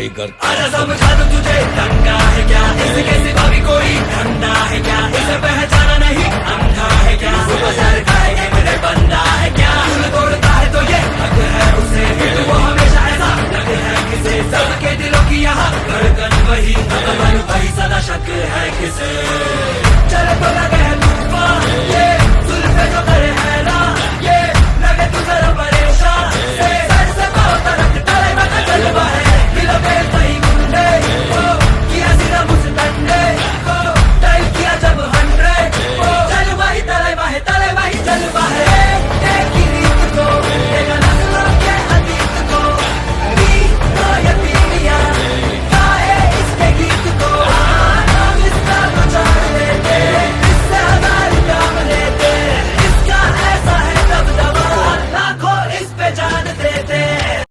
Tiger. अरे समझा दूं तुझे दंगा है क्या, इसके सिवा भी कोई धंधा है क्या, इसे पहचाना नहीं अंधा है क्या, सुपरस्टार का है कि मेरे बंदा है क्या, दिल तोड़ता है तो ये हक है उसे, फिर वो हमेशा ऐसा लग है किसे, सबके दिलों की यहाँ धड़कन वही, मन वही, सदा शक है किसे, चले तो लगा